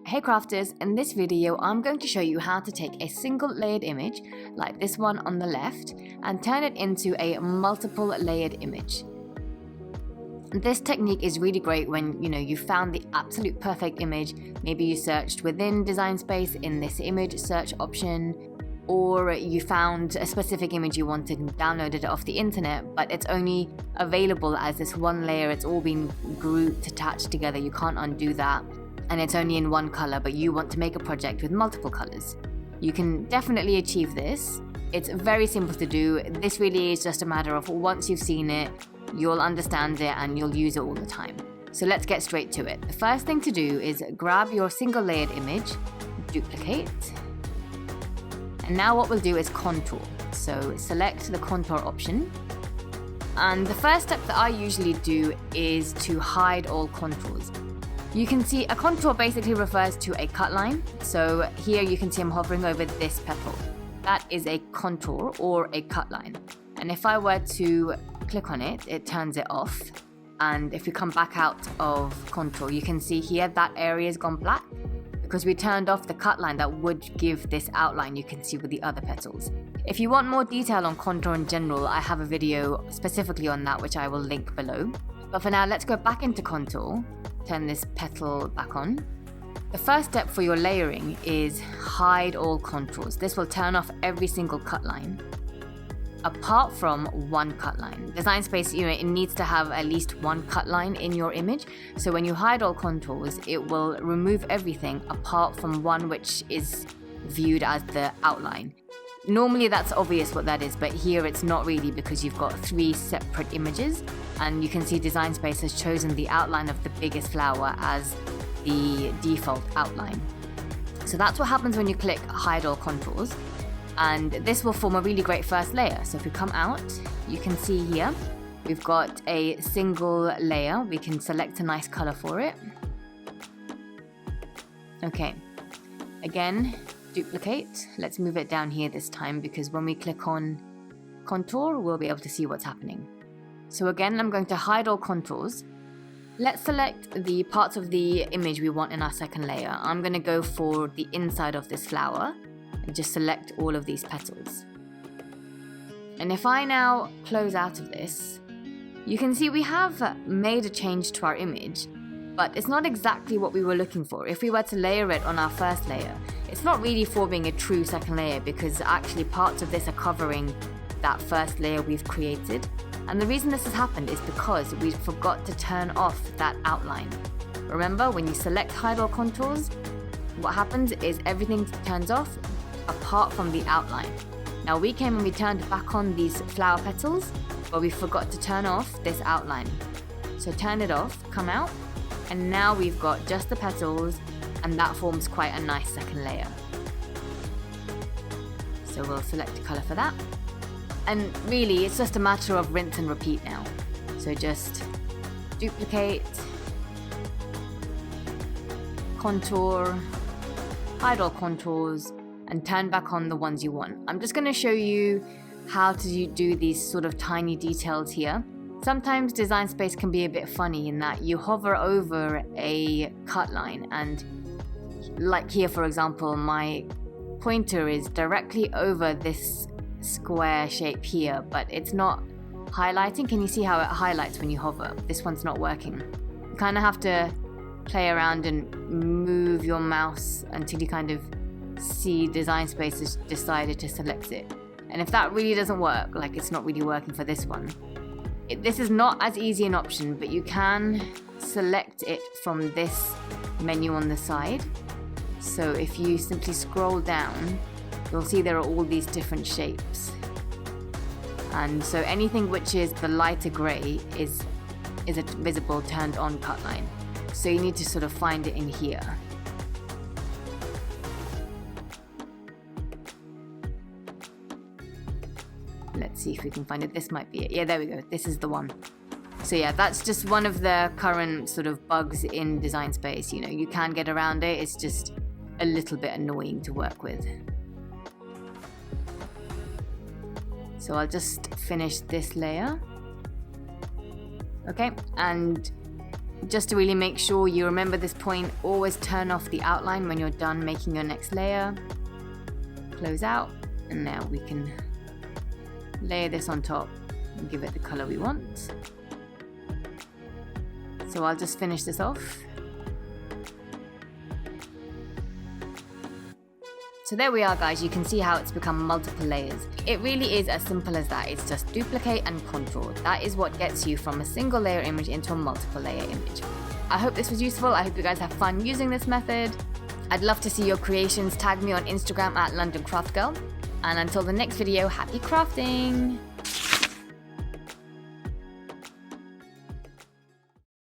Hey crafters, in this video I'm going to show you how to take a single layered image like this one on the left and turn it into a multiple layered image. This technique is really great when you found the absolute perfect image. Maybe you searched within Design Space in this image search option, or you found a specific image you wanted and downloaded it off the internet, but it's only available as this one layer. It's all been grouped, attached together. You can't undo that. And it's only in one color, but you want to make a project with multiple colors. You can definitely achieve this. It's very simple to do. This really is just a matter of once you've seen it, you'll understand it and you'll use it all the time. So let's get straight to it. The first thing to do is grab your single layered image, duplicate, and now what we'll do is contour. So select the contour option. And the first step that I usually do is to hide all contours. You can see a contour basically refers to a cut line. So here you can see I'm hovering over this petal. That is a contour or a cut line. And if I were to click on it, it turns it off. And if we come back out of contour, you can see here that area has gone black because we turned off the cut line that would give this outline you can see with the other petals. If you want more detail on contour in general, I have a video specifically on that which I will link below. But for now, let's go back into contour. Turn this petal back on. The first step for your layering is hide all contours. This will turn off every single cut line apart from one cut line. Design Space, it needs to have at least one cut line in your image. So when you hide all contours, it will remove everything apart from one which is viewed as the outline. Normally that's obvious what that is, but here it's not really because you've got three separate images and you can see Design Space has chosen the outline of the biggest flower as the default outline. So that's what happens when you click hide all contours, and this will form a really great first layer. So if we come out, you can see here we've got a single layer. We can select a nice color for it. Okay, again, duplicate. Let's move it down here this time because when we click on contour, we'll be able to see what's happening. So again, I'm going to hide all contours. Let's select the parts of the image we want in our second layer. I'm going to go for the inside of this flower and just select all of these petals. And if I now close out of this, you can see we have made a change to our image, but it's not exactly what we were looking for. If we were to layer it on our first layer, it's not really forming a true second layer because actually parts of this are covering that first layer we've created. And the reason this has happened is because we forgot to turn off that outline. Remember, when you select hide all contours, what happens is everything turns off apart from the outline. Now we came and we turned back on these flower petals, but we forgot to turn off this outline. So turn it off, come out, and now we've got just the petals, and that forms quite a nice second layer. So we'll select a color for that. And really, it's just a matter of rinse and repeat now. So just duplicate, contour, hide all contours, and turn back on the ones you want. I'm just going to show you how to do these sort of tiny details here. Sometimes Design Space can be a bit funny in that you hover over a cut line, and like here, for example, my pointer is directly over this square shape here, but it's not highlighting. Can you see how it highlights when you hover? This one's not working. You kind of have to play around and move your mouse until you kind of see Design Space has decided to select it. And if that really doesn't work, like it's not really working for this one, this is not as easy an option, but you can select it from this menu on the side. So if you simply scroll down, you'll see there are all these different shapes. And so anything which is the lighter gray is a visible turned on cut line. So you need to sort of find it in here. Let's see if we can find it. This might be it. Yeah, there we go. This is the one. So yeah, that's just one of the current sort of bugs in Design Space. You can get around it. It's just a little bit annoying to work with. So I'll just finish this layer. Okay, and Just to really make sure you remember this point, always turn off the outline when you're done making your next layer. Close out, and now we can layer this on top and give it the color we want. So I'll just finish this off. So there we are, guys. You can see how it's become multiple layers. It really is as simple as that. It's just duplicate and contour. That is what gets you from a single layer image into a multiple layer image. I hope this was useful. I hope you guys have fun using this method. I'd love to see your creations. Tag me on Instagram at LondonCraftGirl. And until the next video, happy crafting!